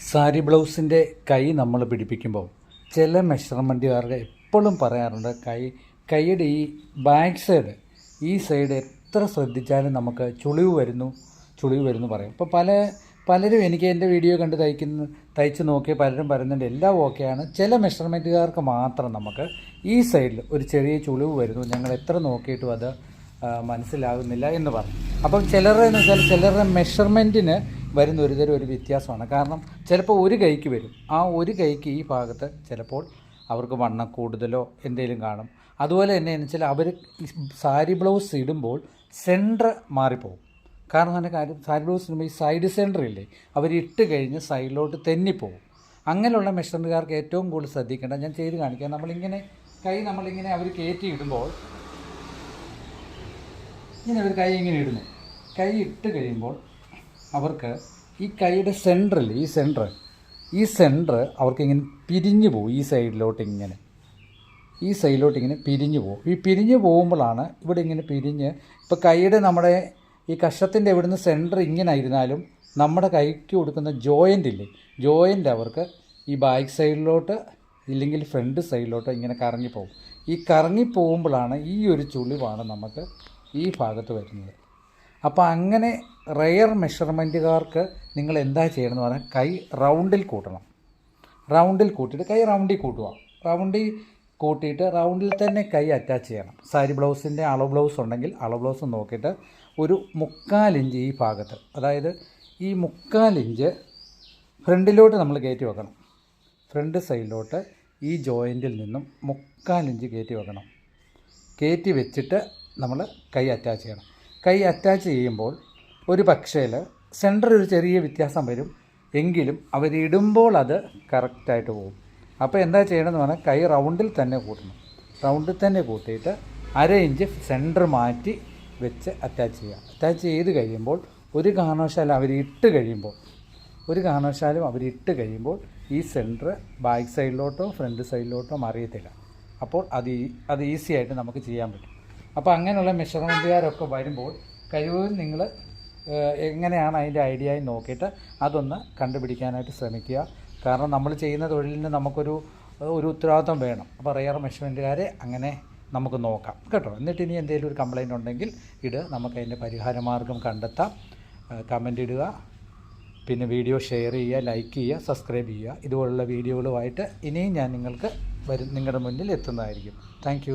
സാരി ബ്ലൗസിൻ്റെ കൈ നമ്മൾ പിടിപ്പിക്കുമ്പോൾ ചില മെഷർമെൻറ്റുകാർക്ക് എപ്പോഴും പറയാറുണ്ട് കൈയുടെ ഈ ബാക്ക് സൈഡ് ഈ സൈഡ് എത്ര ശ്രദ്ധിച്ചാലും നമുക്ക് ചുളിവ് വരുന്നു പറയും. ഇപ്പോൾ പലരും എനിക്ക് എൻ്റെ വീഡിയോ കണ്ട് തയ്ച്ച് നോക്കി പലരും പറയുന്നുണ്ട് എല്ലാം ഓക്കെയാണ്, ചില മെഷർമെൻറ്റുകാർക്ക് മാത്രം നമുക്ക് ഈ സൈഡിൽ ഒരു ചെറിയ ചുളിവ് വരുന്നു, ഞങ്ങൾ എത്ര നോക്കിയിട്ടും അത് മനസ്സിലാകുന്നില്ല എന്ന് പറഞ്ഞു. അപ്പം ചിലരുടെ മെഷർമെൻറ്റിന് വരുന്ന ഒരു വ്യത്യാസമാണ്. കാരണം ചിലപ്പോൾ ഒരു കൈക്ക് വരും, ആ ഒരു കൈക്ക് ഈ ഭാഗത്ത് ചിലപ്പോൾ അവർക്ക് വണ്ണം കൂടുതലോ എന്തെങ്കിലും കാണും. അതുപോലെ തന്നെ എന്ന് വെച്ചാൽ അവർ സാരി ബ്ലൗസ് ഇടുമ്പോൾ സെൻറ്റർ മാറിപ്പോകും. കാരണം തന്നെ കാര്യം സാരി ബ്ലൗസ് ഇടുമ്പോൾ ഈ സൈഡ് സെൻറ്റർ ഇല്ലേ, അവരിട്ട് കഴിഞ്ഞ് സൈഡിലോട്ട് തെന്നിപ്പോകും. അങ്ങനെയുള്ള മെഷർമെൻറ്റുകാർക്ക് ഏറ്റവും കൂടുതൽ ശ്രദ്ധിക്കേണ്ട ഞാൻ ചെയ്ത് കാണിക്കാം. നമ്മളിങ്ങനെ അവർ കയറ്റി ഇടുമ്പോൾ ഇങ്ങനെ അവർ കൈ ഇങ്ങനെ ഇടുന്നു. കൈ ഇട്ട് കഴിയുമ്പോൾ അവർക്ക് ഈ കൈയുടെ സെൻറ്ററിൽ ഈ സെൻറ്റർ അവർക്കിങ്ങനെ പിരിഞ്ഞു പോകും. ഈ സൈഡിലോട്ട് ഇങ്ങനെ പിരിഞ്ഞു പോകും. ഈ പിരിഞ്ഞു പോകുമ്പോഴാണ് ഇവിടെ ഇങ്ങനെ പിരിഞ്ഞ് ഇപ്പോൾ കൈയുടെ നമ്മുടെ ഈ കഷത്തിൻ്റെ ഇവിടുന്ന് സെൻറ്റർ ഇങ്ങനെ ഇരുന്നാലും നമ്മുടെ കൈക്ക് കൊടുക്കുന്ന ജോയിൻ്റ് അവർക്ക് ഈ ബാക്ക് സൈഡിലോട്ട് ഇല്ലെങ്കിൽ ഫ്രണ്ട് സൈഡിലോട്ട് ഇങ്ങനെ കറങ്ങിപ്പോകും. ഈ കറങ്ങിപ്പോകുമ്പോഴാണ് ഈ ഒരു ചുളിവാണ് നമുക്ക് ഈ ഭാഗത്ത് വരുന്നത്. അപ്പോൾ അങ്ങനെ റെയർ മെഷർമെൻറ്റുകാർക്ക് നിങ്ങൾ എന്താ ചെയ്യണമെന്ന് പറഞ്ഞാൽ കൈ റൗണ്ടിൽ കൂട്ടിയിട്ട് കൈ റൗണ്ടിൽ കൂട്ടിയിട്ട് റൗണ്ടിൽ തന്നെ കൈ അറ്റാച്ച് ചെയ്യണം. സാരി ബ്ലൗസിൻ്റെ അളവ് ബ്ലൗസ് ഉണ്ടെങ്കിൽ അളവ് ബ്ലൗസ് നോക്കിയിട്ട് ഒരു 3/4 ഇഞ്ച് ഈ ഭാഗത്ത്, അതായത് ഈ 3/4 ഇഞ്ച് ഫ്രണ്ടിലോട്ട് നമ്മൾ കയറ്റി വെക്കണം. ഫ്രണ്ട് സൈഡിലോട്ട് ഈ ജോയിൻറ്റിൽ നിന്നും 3/4 ഇഞ്ച് കയറ്റി വെക്കണം. കയറ്റി വെച്ചിട്ട് നമ്മൾ കൈ അറ്റാച്ച് ചെയ്യണം. കൈ അറ്റാച്ച് ചെയ്യുമ്പോൾ ഒരു പക്ഷേ സെൻറ്റർ ഒരു ചെറിയ വ്യത്യാസം വരും, എങ്കിലും അവരിടുമ്പോൾ അത് കറക്റ്റായിട്ട് പോകും. അപ്പോൾ എന്താ ചെയ്യണമെന്ന് പറഞ്ഞാൽ കൈ റൗണ്ടിൽ തന്നെ കൂട്ടണം. റൗണ്ടിൽ തന്നെ കൂട്ടിയിട്ട് 1/2 ഇഞ്ച് സെൻറ്റർ മാറ്റി വെച്ച് അറ്റാച്ച് ചെയ്യുക. അറ്റാച്ച് ചെയ്ത് കഴിയുമ്പോൾ ഒരു കാരണവശാലും അവരിട്ട് കഴിയുമ്പോൾ ഈ സെൻറ്റർ ബാക്ക് സൈഡിലോട്ടോ ഫ്രണ്ട് സൈഡിലോട്ടോ മാറിയത്തില്ല. അപ്പോൾ അത് ഈസി ആയിട്ട് നമുക്ക് ചെയ്യാൻ പറ്റും. അപ്പോൾ അങ്ങനെയുള്ള മെഷർമെൻറ്റുകാരൊക്കെ വരുമ്പോൾ കഴിവതും നിങ്ങൾ എങ്ങനെയാണ് അതിൻ്റെ ഐഡിയ നോക്കിയിട്ട് അതൊന്ന് കണ്ടുപിടിക്കാനായിട്ട് ശ്രമിക്കുക. കാരണം നമ്മൾ ചെയ്യുന്ന തൊഴിലിന് നമുക്കൊരു ഉത്തരവാദിത്വം വേണം. അപ്പോൾ റെയർ മെഷർമെൻറ്റുകാരെ അങ്ങനെ നമുക്ക് നോക്കാം കേട്ടോ. എന്നിട്ട് ഇനി എന്തെങ്കിലും ഒരു കംപ്ലയിൻ്റ് ഉണ്ടെങ്കിൽ നമുക്ക് അതിൻ്റെ പരിഹാരമാർഗ്ഗം കണ്ടെത്താം. കമൻ്റ് ഇടുക, പിന്നെ വീഡിയോ ഷെയർ ചെയ്യുക, ലൈക്ക് ചെയ്യുക, സബ്സ്ക്രൈബ് ചെയ്യുക. ഇതുപോലുള്ള വീഡിയോകളുമായിട്ട് ഇനിയും ഞാൻ നിങ്ങളുടെ മുന്നിൽ എത്തുന്നതായിരിക്കും. താങ്ക്